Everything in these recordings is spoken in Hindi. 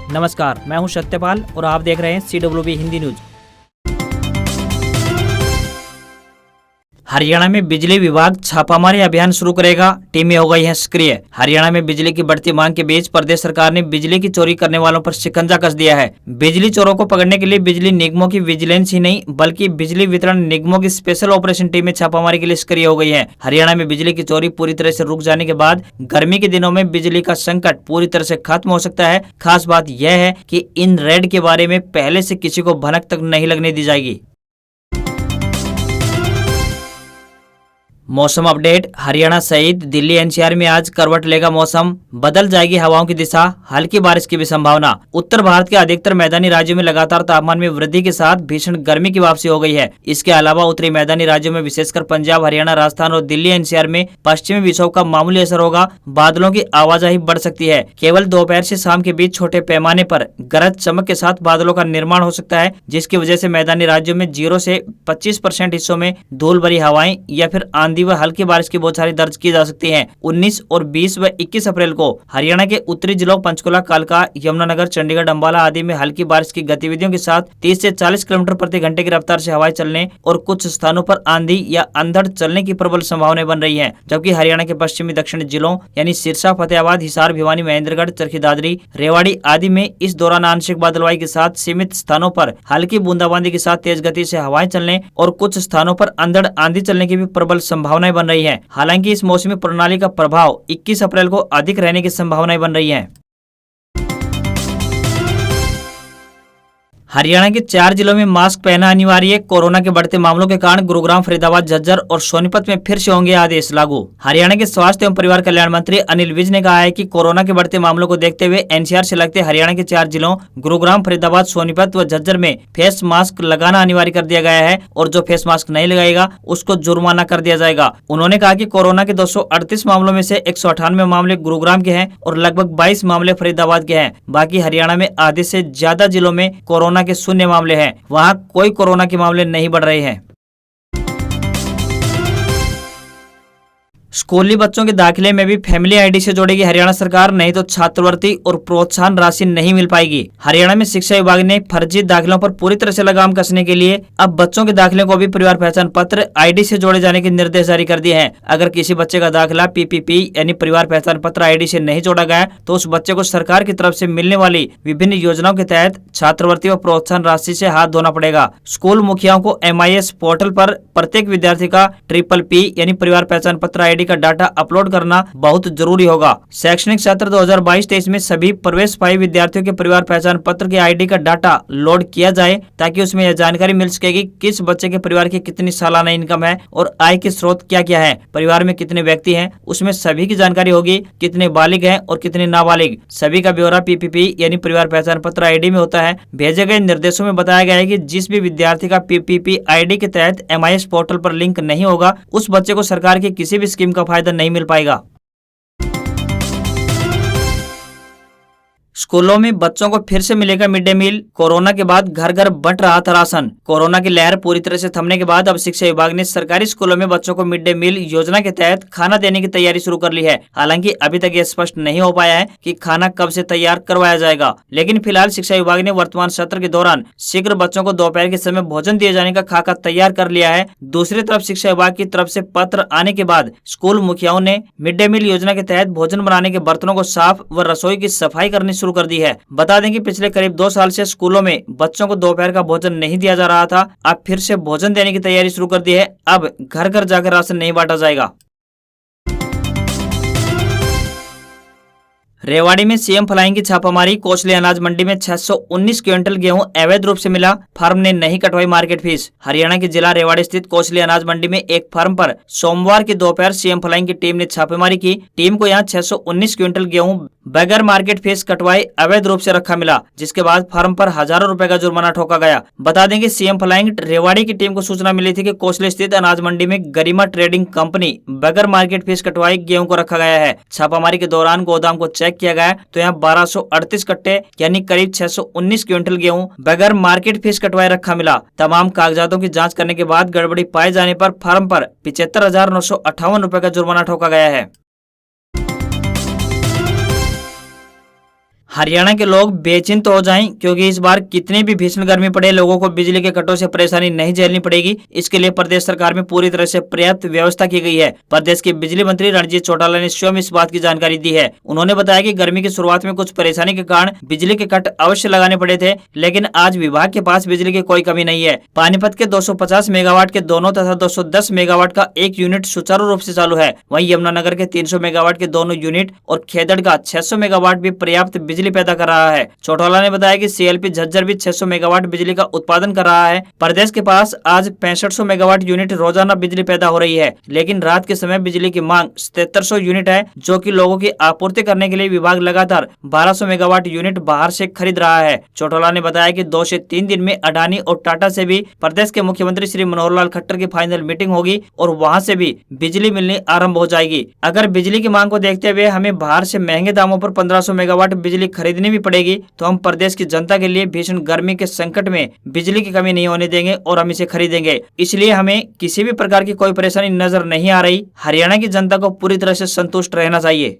नमस्कार, मैं हूं सत्यपाल और आप देख रहे हैं CWB हिंदी न्यूज। हरियाणा में बिजली विभाग छापामारी अभियान शुरू करेगा, टीमें हो गई हैं सक्रिय। हरियाणा में बिजली की बढ़ती मांग के बीच प्रदेश सरकार ने बिजली की चोरी करने वालों पर शिकंजा कस दिया है। बिजली चोरों को पकड़ने के लिए बिजली निगमों की विजिलेंस ही नहीं बल्कि बिजली वितरण निगमों की स्पेशल ऑपरेशन टीमें छापामारी के लिए सक्रिय हो गई है। हरियाणा में बिजली की चोरी पूरी तरह से रुक जाने के बाद गर्मी के दिनों में बिजली का संकट पूरी तरह से खत्म हो सकता है। खास बात यह है कि इन रेड के बारे में पहले से किसी को भनक तक नहीं लगने दी जाएगी। मौसम अपडेट। हरियाणा सहित दिल्ली एनसीआर में आज करवट लेगा मौसम, बदल जाएगी हवाओं की दिशा, हल्की बारिश की भी संभावना। उत्तर भारत के अधिकतर मैदानी राज्यों में लगातार तापमान में वृद्धि के साथ भीषण गर्मी की वापसी हो गई है। इसके अलावा उत्तरी मैदानी राज्यों में विशेषकर पंजाब, हरियाणा, राजस्थान और दिल्ली एनसीआर में पश्चिमी विक्षोभ का मामूली असर होगा। बादलों की आवाजाही बढ़ सकती है। केवल दोपहर से शाम के बीच छोटे पैमाने पर गरज चमक के साथ बादलों का निर्माण हो सकता है, जिसकी वजह से मैदानी राज्यों में 0 से 25% हिस्सों में धूल भरी हवाएं या फिर व हल्की बारिश की बौछारें दर्ज की जा सकती हैं। 19 और 20 व 21 अप्रैल को हरियाणा के उत्तरी जिलों पंचकुला, कालका, यमुनानगर, चंडीगढ़, अंबाला आदि में हल्की बारिश की गतिविधियों के साथ 30 से 40 किलोमीटर प्रति घंटे की रफ्तार से हवाएं चलने और कुछ स्थानों पर आंधी या अंधड़ चलने की प्रबल संभावनाएं बन रही है। जबकि हरियाणा के पश्चिमी दक्षिणी जिलों यानी सिरसा, फतेहाबाद, हिसार, भिवानी, महेंद्रगढ़, चरखी दादरी, रेवाड़ी आदि में इस दौरान आंशिक बादलवाई के साथ सीमित स्थानों पर हल्की बूंदाबांदी के साथ तेज गति से हवाएं चलने और कुछ स्थानों पर अंधड़ आंधी चलने की भी प्रबल संभावनाएं बन रही है। हालांकि इस मौसमी प्रणाली का प्रभाव 21 अप्रैल को अधिक रहने की संभावनाएं बन रही है। हरियाणा के 4 जिलों में मास्क पहनना अनिवार्य। कोरोना के बढ़ते मामलों के कारण गुरुग्राम, फरीदाबाद, झज्जर और सोनीपत में फिर से होंगे आदेश लागू। हरियाणा के स्वास्थ्य एवं परिवार कल्याण मंत्री अनिल विज ने कहा है कि कोरोना के बढ़ते मामलों को देखते हुए एनसीआर से लगते हरियाणा के 4 जिलों गुरुग्राम, फरीदाबाद, सोनीपत व झज्जर में फेस मास्क लगाना अनिवार्य कर दिया गया है और जो फेस मास्क नहीं लगाएगा उसको जुर्माना कर दिया जाएगा। उन्होंने कहा कि कोरोना के 238 मामलों में से 198 मामले गुरुग्राम के हैं और लगभग 22 मामले फरीदाबाद के हैं। बाकी हरियाणा में आधे से ज्यादा जिलों में कोरोना के शून्य मामले हैं। वहां कोई कोरोना के मामले नहीं बढ़ रहे हैं। स्कूली बच्चों के दाखिले में भी फैमिली आईडी से जोड़ेगी हरियाणा सरकार, नहीं तो छात्रवृत्ति और प्रोत्साहन राशि नहीं मिल पाएगी। हरियाणा में शिक्षा विभाग ने फर्जी दाखिलों पर पूरी तरह से लगाम कसने के लिए अब बच्चों के दाखिले को भी परिवार पहचान पत्र आईडी से जोड़े जाने के निर्देश जारी कर दिए हैं। अगर किसी बच्चे का दाखिला पीपीपी यानी परिवार पहचान पत्र आईडी से नहीं जोड़ा गया तो उस बच्चे को सरकार की तरफ से मिलने वाली विभिन्न योजनाओं के तहत छात्रवृत्ति व प्रोत्साहन राशि से हाथ धोना पड़ेगा। स्कूल मुखियाओं को MIS पोर्टल पर प्रत्येक विद्यार्थी का PPP यानी परिवार पहचान पत्र आईडी का डाटा अपलोड करना बहुत जरूरी होगा। शैक्षणिक सत्र 2022-23 में सभी प्रवेश पाई विद्यार्थियों के परिवार पहचान पत्र के आईडी का डाटा लोड किया जाए ताकि उसमें यह जानकारी मिल सके कि किस बच्चे के परिवार की कितनी सालाना इनकम है और आय के स्रोत क्या क्या है, परिवार में कितने व्यक्ति हैं, उसमें सभी की जानकारी होगी, कितने बालिग हैं और कितने नाबालिग। सभी का ब्यौरा PPP यानी परिवार पहचान पत्र आईडी में होता है। भेजे गए निर्देशों में बताया गया है कि जिस भी विद्यार्थी का PPP आईडी के तहत MIS पोर्टल पर लिंक नहीं होगा उस बच्चे को सरकार की किसी भी स्कीम का फायदा नहीं मिल पाएगा। स्कूलों में बच्चों को फिर से मिलेगा मिड डे मील। कोरोना के बाद घर घर बंट रहा था राशन। कोरोना की लहर पूरी तरह से थमने के बाद अब शिक्षा विभाग ने सरकारी स्कूलों में बच्चों को मिड डे मील योजना के तहत खाना देने की तैयारी शुरू कर ली है। हालांकि अभी तक यह स्पष्ट नहीं हो पाया है कि खाना कब से तैयार करवाया जाएगा, लेकिन फिलहाल शिक्षा विभाग ने वर्तमान सत्र के दौरान शीघ्र बच्चों को दोपहर के समय भोजन दिए जाने का खाका तैयार कर लिया है। दूसरी तरफ शिक्षा विभाग की तरफ से पत्र आने के बाद स्कूल मुखियाओं ने मिड डे मील योजना के तहत भोजन बनाने के बर्तनों को साफ व रसोई की सफाई करनी शुरू कर दी है। बता दें कि पिछले करीब 2 साल से स्कूलों में बच्चों को दोपहर का भोजन नहीं दिया जा रहा था। अब फिर से भोजन देने की तैयारी शुरू कर दी है। अब घर घर जाकर राशन नहीं बांटा जाएगा। रेवाड़ी में सीएम फ्लाइंग की छापामारी। कोसली अनाज मंडी में 619 क्विंटल गेहूं अवैध रूप से मिला, फर्म ने नहीं कटवाई मार्केट फीस। हरियाणा के जिला रेवाड़ी स्थित कोसली अनाज मंडी में एक फर्म पर सोमवार की दोपहर सीएम फ्लाइंग की टीम ने छापेमारी की। टीम को यहां 619 क्विंटल गेहूं बगैर मार्केट फीस कटवाए अवैध रूप से रखा मिला, जिसके बाद फर्म पर हजारों रुपए का जुर्माना ठोका गया। बता दें कि सीएम फ्लाइंग रेवाड़ी की टीम को सूचना मिली थी कि कोसली स्थित अनाज मंडी में गरिमा ट्रेडिंग कंपनी बगैर मार्केट फीस कटवाए गेहूं को रखा गया है। छापामारी के दौरान गोदाम को चेक किया गया तो यहाँ 1238 कट्टे यानी करीब 619 क्विंटल गेहूं बगैर मार्केट फीस कटवाए रखा मिला। तमाम कागजातों की जांच करने के बाद गड़बड़ी पाए जाने पर फर्म पर 75,958 रुपए का जुर्माना ठोका गया है। हरियाणा के लोग बेचिंत हो जाएं क्योंकि इस बार कितनी भी भीषण गर्मी पड़े लोगों को बिजली के कटों से परेशानी नहीं झेलनी पड़ेगी। इसके लिए प्रदेश सरकार में पूरी तरह से पर्याप्त व्यवस्था की गई है। प्रदेश के बिजली मंत्री रणजीत चौटाला ने स्वयं इस बात की जानकारी दी है। उन्होंने बताया कि गर्मी की शुरुआत में कुछ परेशानी के कारण बिजली के कट अवश्य लगाने पड़े थे, लेकिन आज विभाग के पास बिजली की कोई कमी नहीं है। पानीपत के 250 मेगावाट के दोनों तथा 210 मेगावाट का एक यूनिट सुचारू रूप से चालू है। वहीं यमुनानगर के 300 मेगावाट के दोनों यूनिट और खेदड़ का 600 मेगावाट भी पर्याप्त बिजली पैदा कर रहा है। चौटाला ने बताया कि सीएलपी झज्जर भी 600 मेगावाट बिजली का उत्पादन कर रहा है। प्रदेश के पास आज 6500 मेगावाट यूनिट रोजाना बिजली पैदा हो रही है, लेकिन रात के समय बिजली की मांग 7700 यूनिट है, जो कि लोगों की आपूर्ति करने के लिए विभाग लगातार 1200 मेगावाट यूनिट बाहर से खरीद रहा है। चौटाला ने बताया कि 2 से 3 दिन में अडानी और टाटा से भी प्रदेश के मुख्यमंत्री श्री मनोहर लाल खट्टर की फाइनल मीटिंग होगी और वहां से भी बिजली मिलनी आरंभ हो जाएगी। अगर बिजली की मांग को देखते हुए हमें बाहर से महंगे दामों पर 1500 मेगावाट बिजली खरीदनी भी पड़ेगी, तो हम प्रदेश की जनता के लिए भीषण गर्मी के संकट में बिजली की कमी नहीं होने देंगे और हम इसे खरीदेंगे। इसलिए हमें किसी भी प्रकार की कोई परेशानी नजर नहीं आ रही। हरियाणा की जनता को पूरी तरह से संतुष्ट रहना चाहिए।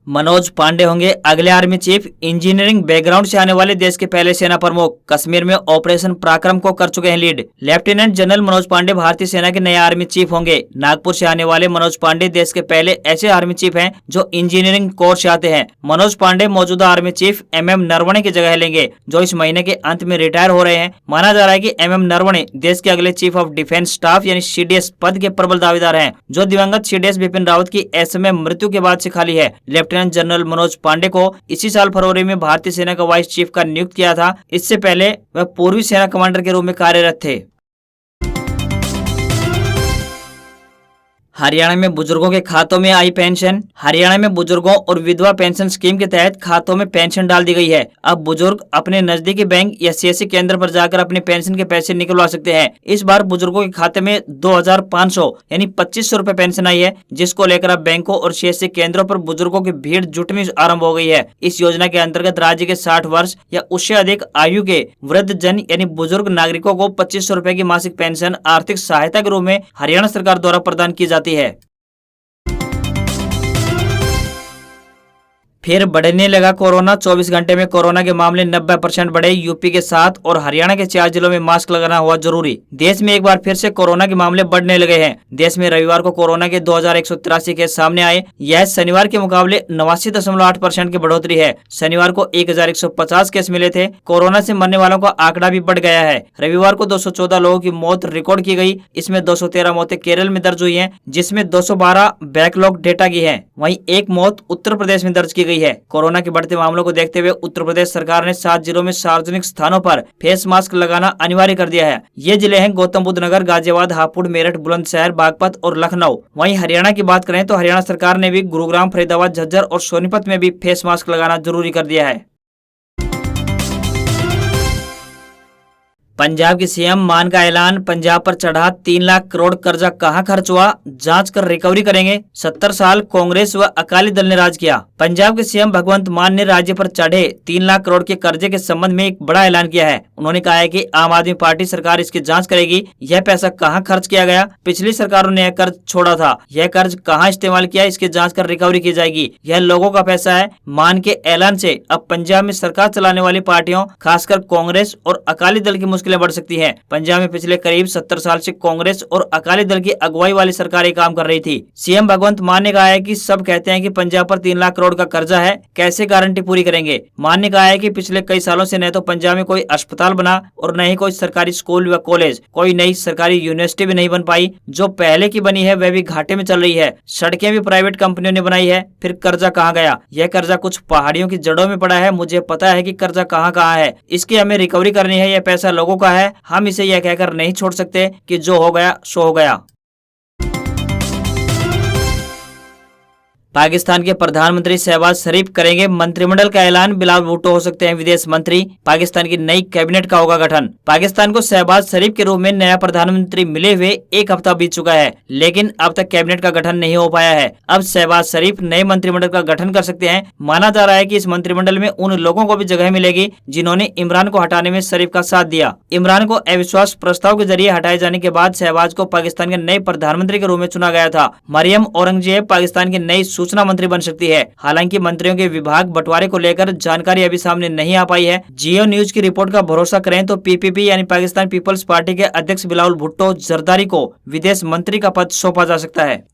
मनोज पांडे होंगे अगले आर्मी चीफ। इंजीनियरिंग बैकग्राउंड से आने वाले देश के पहले सेना प्रमुख कश्मीर में ऑपरेशन पराक्रम को कर चुके हैं lead. Lieutenant general Manoj Pande भारतीय सेना के नए आर्मी चीफ होंगे। नागपुर से आने वाले मनोज पांडे देश के पहले ऐसे आर्मी चीफ हैं जो इंजीनियरिंग कोर्स से आते हैं। मनोज पांडे मौजूदा आर्मी चीफ MM नरवणे की जगह लेंगे, जो इस महीने के अंत में रिटायर हो रहे हैं। माना जा रहा है कि MM नरवणे देश के अगले चीफ ऑफ डिफेंस स्टाफ यानी CDS पद के प्रबल दावेदार हैं, जो दिवंगत CDS बिपिन रावत की असमय मृत्यु के बाद से खाली है। लेफ्टिनेंट जनरल मनोज पांडे को इसी साल फरवरी में भारतीय सेना का वाइस चीफ का नियुक्त किया था। इससे पहले वह पूर्वी सेना कमांडर के रूप में कार्यरत थे। हरियाणा में बुजुर्गों के खातों में आई पेंशन। हरियाणा में बुजुर्गों और विधवा पेंशन स्कीम के तहत खातों में पेंशन डाल दी गई है। अब बुजुर्ग अपने नजदीकी बैंक या CSC केंद्र पर जाकर अपने पेंशन के पैसे निकलवा सकते हैं। इस बार बुजुर्गों के खाते में 2500 यानी 2500 रुपए पेंशन आई है, जिसको लेकर अब बैंकों और CSC केंद्रों पर बुजुर्गों की भीड़ जुटनी आरंभ हो गई है। इस योजना के अंतर्गत राज्य के 60 वर्ष या उससे अधिक आयु के वृद्ध जन यानी बुजुर्ग नागरिकों को 2500 रुपए की मासिक पेंशन आर्थिक सहायता के रूप में हरियाणा सरकार द्वारा प्रदान की जाती है। फिर बढ़ने लगा कोरोना। 24 घंटे में कोरोना के मामले 90% बढ़े। यूपी के 7 और हरियाणा के 4 जिलों में मास्क लगाना हुआ जरूरी। देश में एक बार फिर से कोरोना के मामले बढ़ने लगे हैं। देश में रविवार को कोरोना के 2183 केस सामने आए। यह शनिवार के मुकाबले 89.8% की बढ़ोतरी है। शनिवार को 1150 केस मिले थे। कोरोना से मरने वालों का आंकड़ा भी बढ़ गया है। रविवार को 214 लोगों की मौत रिकॉर्ड की गई। इसमें 213 मौतें केरल में दर्ज हुई है, जिसमें 212 बैकलॉग डेटा की है। वहीं एक मौत उत्तर प्रदेश में दर्ज की गई है। कोरोना के बढ़ते मामलों को देखते हुए उत्तर प्रदेश सरकार ने 7 जिलों में सार्वजनिक स्थानों पर फेस मास्क लगाना अनिवार्य कर दिया है। ये जिले हैं गौतम बुद्ध नगर, गाजियाबाद, हापुड़, मेरठ, बुलंदशहर, बागपत और लखनऊ। वहीं हरियाणा की बात करें तो हरियाणा सरकार ने भी गुरुग्राम, फरीदाबाद, झज्जर और सोनीपत में भी फेस मास्क लगाना जरूरी कर दिया है। पंजाब के CM मान का ऐलान। पंजाब पर चढ़ा 3 लाख करोड़ कर्जा कहां खर्च हुआ, जांच कर रिकवरी करेंगे। 70 साल कांग्रेस व अकाली दल ने राज किया। पंजाब के CM भगवंत मान ने राज्य पर चढ़े 3 लाख करोड़ के कर्जे के संबंध में एक बड़ा ऐलान किया है। उन्होंने कहा है कि आम आदमी पार्टी सरकार इसकी जांच करेगी। यह पैसा कहां खर्च किया गया, पिछली सरकारों ने यह कर्ज छोड़ा था, यह कर्ज कहां इस्तेमाल किया, इसकी जांच कर रिकवरी की जाएगी। यह लोगों का पैसा है। मान के ऐलान से अब पंजाब में सरकार चलाने वाली पार्टियों, खासकर कांग्रेस और अकाली दल की मुश्किलें बढ़ सकती हैं। पंजाब में पिछले करीब 70 साल से कांग्रेस और अकाली दल की अगुवाई वाली सरकारें काम कर रही थी। CM भगवंत मान ने कहा है कि सब कहते हैं कि पंजाब पर 3 लाख करोड़ का कर्जा है, कैसे गारंटी पूरी करेंगे। मान ने कहा है कि पिछले कई सालों से न तो पंजाब में कोई अस्पताल बना और न ही कोई सरकारी स्कूल व कॉलेज, कोई नई सरकारी यूनिवर्सिटी भी नहीं बन पाई। जो पहले की बनी है वह भी घाटे में चल रही है। सड़कें भी प्राइवेट कंपनियों ने बनाई है। फिर कर्जा कहाँ गया? यह कर्जा कुछ पहाड़ियों की जड़ों में पड़ा है। मुझे पता है कि कर्जा कहाँ है। इसकी हमें रिकवरी करनी है। यह पैसा लोगों का है। हम इसे यह कहकर नहीं छोड़ सकते कि जो हो गया सो हो गया। पाकिस्तान के प्रधानमंत्री शहबाज शरीफ करेंगे मंत्रिमंडल का ऐलान। बिलावल भुट्टो हो सकते हैं विदेश मंत्री। पाकिस्तान की नई कैबिनेट का होगा गठन। पाकिस्तान को शहबाज शरीफ के रूप में नया प्रधानमंत्री मिले हुए 1 हफ्ता बीत चुका है, लेकिन अब तक कैबिनेट का गठन नहीं हो पाया है। अब शहबाज शरीफ नए मंत्रिमंडल का गठन कर सकते हैं। माना जा रहा है कि इस मंत्रिमंडल में उन लोगों को भी जगह मिलेगी जिन्होंने इमरान को हटाने में शरीफ का साथ दिया। इमरान को अविश्वास प्रस्ताव के जरिए हटाए जाने के बाद शहबाज को पाकिस्तान के नए प्रधानमंत्री के रूप में चुना गया था। मरियम औरंगजेब पाकिस्तान की नई सूचना मंत्री बन सकती है। हालांकि मंत्रियों के विभाग बंटवारे को लेकर जानकारी अभी सामने नहीं आ पाई है। जियो न्यूज की रिपोर्ट का भरोसा करें तो पीपीपी यानी पाकिस्तान पीपल्स पार्टी के अध्यक्ष बिलावल भुट्टो जरदारी को विदेश मंत्री का पद सौंपा जा सकता है।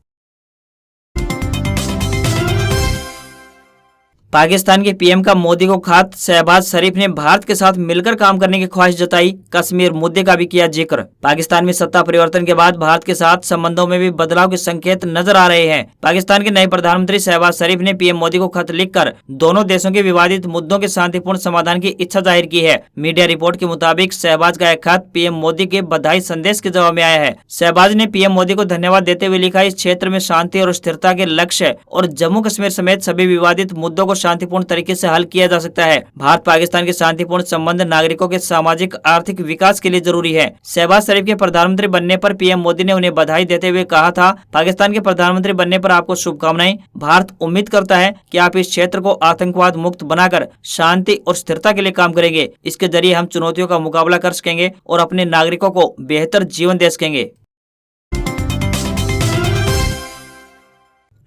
पाकिस्तान के पीएम का मोदी को खत। शहबाज शरीफ ने भारत के साथ मिलकर काम करने की ख्वाहिश जताई। कश्मीर मुद्दे का भी किया जिक्र। पाकिस्तान में सत्ता परिवर्तन के बाद भारत के साथ संबंधों में भी बदलाव के संकेत नजर आ रहे हैं। पाकिस्तान के नए प्रधानमंत्री शहबाज शरीफ ने पीएम मोदी को खत लिखकर दोनों देशों के विवादित मुद्दों के शांतिपूर्ण समाधान की इच्छा जाहिर की है। मीडिया रिपोर्ट के मुताबिक शहबाज का एक खत पीएम मोदी के बधाई संदेश के जवाब में आया है। शहबाज ने पीएम मोदी को धन्यवाद देते हुए लिखा, इस क्षेत्र में शांति और स्थिरता के लक्ष्य और जम्मू कश्मीर समेत सभी विवादित मुद्दों को शांतिपूर्ण तरीके से हल किया जा सकता है। भारत पाकिस्तान के शांतिपूर्ण संबंध नागरिकों के सामाजिक आर्थिक विकास के लिए जरूरी है। शहबाज शरीफ के प्रधानमंत्री बनने पर पीएम मोदी ने उन्हें बधाई देते हुए कहा था, पाकिस्तान के प्रधानमंत्री बनने पर आपको शुभकामनाएं। भारत उम्मीद करता है कि आप इस क्षेत्र को आतंकवाद मुक्त बनाकर शांति और स्थिरता के लिए काम करेंगे। इसके जरिए हम चुनौतियों का मुकाबला कर सकेंगे और अपने नागरिकों को बेहतर जीवन दे सकेंगे।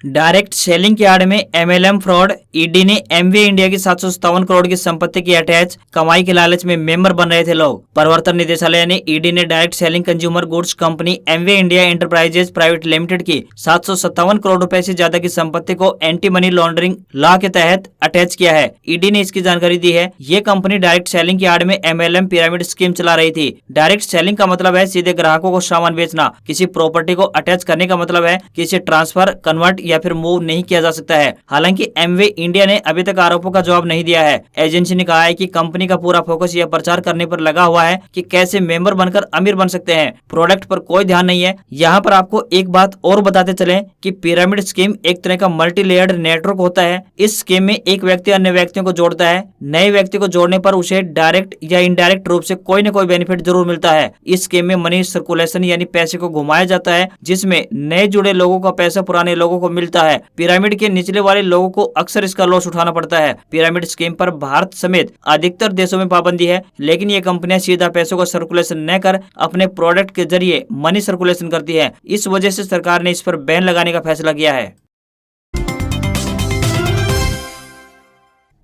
डायरेक्ट सेलिंग की आड़ में एमएलएम फ्रॉड। ईडी ने एमवे इंडिया की 757 करोड़ की संपत्ति की अटैच। कमाई के लालच में मेंबर बन रहे थे लोग। प्रवर्तन निदेशालय ने ईडी ने direct selling consumer goods company Amway India enterprises private limited की 757 करोड़ रुपए से ज्यादा की संपत्ति को एंटी मनी लॉन्ड्रिंग लॉ के तहत अटैच किया है। ईडी ने इसकी जानकारी दी है। ये कंपनी डायरेक्ट सेलिंग की आड़ में एमएलएम पिरामिड स्कीम चला रही थी। डायरेक्ट सेलिंग का मतलब है सीधे ग्राहकों को सामान बेचना। किसी प्रॉपर्टी को अटैच करने का मतलब है कि इसे ट्रांसफर, कन्वर्ट या फिर मूव नहीं किया जा सकता है। हालांकि एमवे इंडिया ने अभी तक आरोपों का जवाब नहीं दिया है। एजेंसी ने कहा है कि कंपनी का पूरा फोकस यह प्रचार करने पर लगा हुआ है कि कैसे मेंबर बनकर अमीर बन सकते हैं। प्रोडक्ट पर कोई ध्यान नहीं है। यहाँ पर आपको एक बात और बताते चलें कि पिरामिड स्कीम एक तरह का मल्टी लेयर्ड नेटवर्क होता है। इस स्कीम में एक व्यक्ति अन्य व्यक्तियों को जोड़ता है। नए व्यक्ति को जोड़ने पर उसे डायरेक्ट या इनडायरेक्ट रूप से कोई न कोई बेनिफिट जरूर मिलता है। इस स्कीम में मनी सर्कुलेशन यानी पैसे को घुमाया जाता है, जिसमें नए जुड़े लोगों का पैसा पुराने लोगों को मिलता है। पिरामिड के निचले वाले लोगों को अक्सर इसका लॉस उठाना पड़ता है। पिरामिड स्कीम पर भारत समेत अधिकतर देशों में पाबंदी है, लेकिन ये कंपनियां सीधा पैसों का सर्कुलेशन न कर अपने प्रोडक्ट के जरिए मनी सर्कुलेशन करती है। इस वजह से सरकार ने इस पर बैन लगाने का फैसला किया है।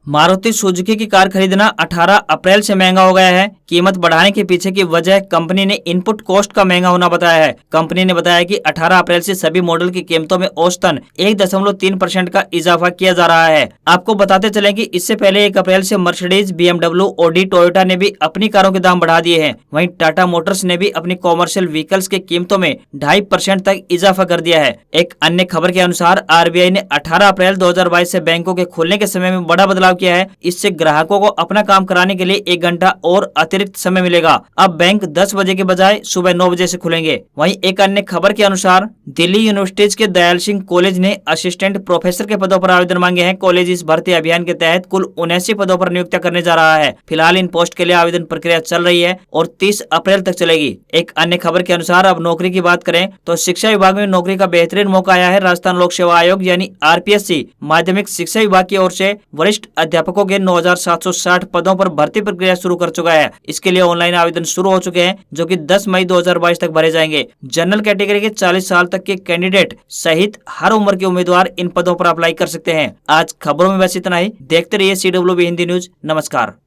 मारुति सुजुकी की कार खरीदना 18 अप्रैल से महंगा हो गया है। कीमत बढ़ाने के पीछे की वजह कंपनी ने इनपुट कॉस्ट का महंगा होना बताया है। कंपनी ने बताया कि 18 अप्रैल से सभी मॉडल की कीमतों में औसतन 1.3% का इजाफा किया जा रहा है। आपको बताते चलें कि इससे पहले 1 अप्रैल से मर्सिडीज, BMW, ऑडी, टोयोटा ने भी अपनी कारों के दाम बढ़ा दिए हैं। वहीं टाटा मोटर्स ने भी अपनी कॉमर्शियल व्हीकल्स के कीमतों में 2.5% तक इजाफा कर दिया है। एक अन्य खबर के अनुसार आरबीआई ने 18 अप्रैल 2022 से बैंकों के खुलने के समय में बड़ा बदलाव किया है। इससे ग्राहकों को अपना काम कराने के लिए 1 घंटा और अतिरिक्त समय मिलेगा। अब बैंक 10 बजे के बजाय सुबह 9 बजे से खुलेंगे। वहीं एक अन्य खबर के अनुसार दिल्ली यूनिवर्सिटीज के दयाल सिंह कॉलेज ने असिस्टेंट प्रोफेसर के पदों पर आवेदन मांगे हैं। कॉलेज इस भर्ती अभियान के तहत कुल 79 पदों पर नियुक्तियां करने जा रहा है। फिलहाल इन पोस्ट के लिए आवेदन प्रक्रिया चल रही है और 30 अप्रैल तक चलेगी। एक अन्य खबर के अनुसार अब नौकरी की बात करें तो शिक्षा विभाग में नौकरी का बेहतरीन मौका आया है। राजस्थान लोक सेवा आयोग यानी आरपीएससी माध्यमिक शिक्षा विभाग की ओर से वरिष्ठ अध्यापकों के 9,760 पदों पर भर्ती प्रक्रिया शुरू कर चुका है। इसके लिए ऑनलाइन आवेदन शुरू हो चुके हैं, जो कि 10 मई 2022 तक भरे जाएंगे। जनरल कैटेगरी के 40 साल तक के कैंडिडेट सहित हर उम्र के उम्मीदवार इन पदों पर अप्लाई कर सकते हैं। आज खबरों में बस इतना ही। देखते रहिए CWB हिंदी न्यूज। नमस्कार।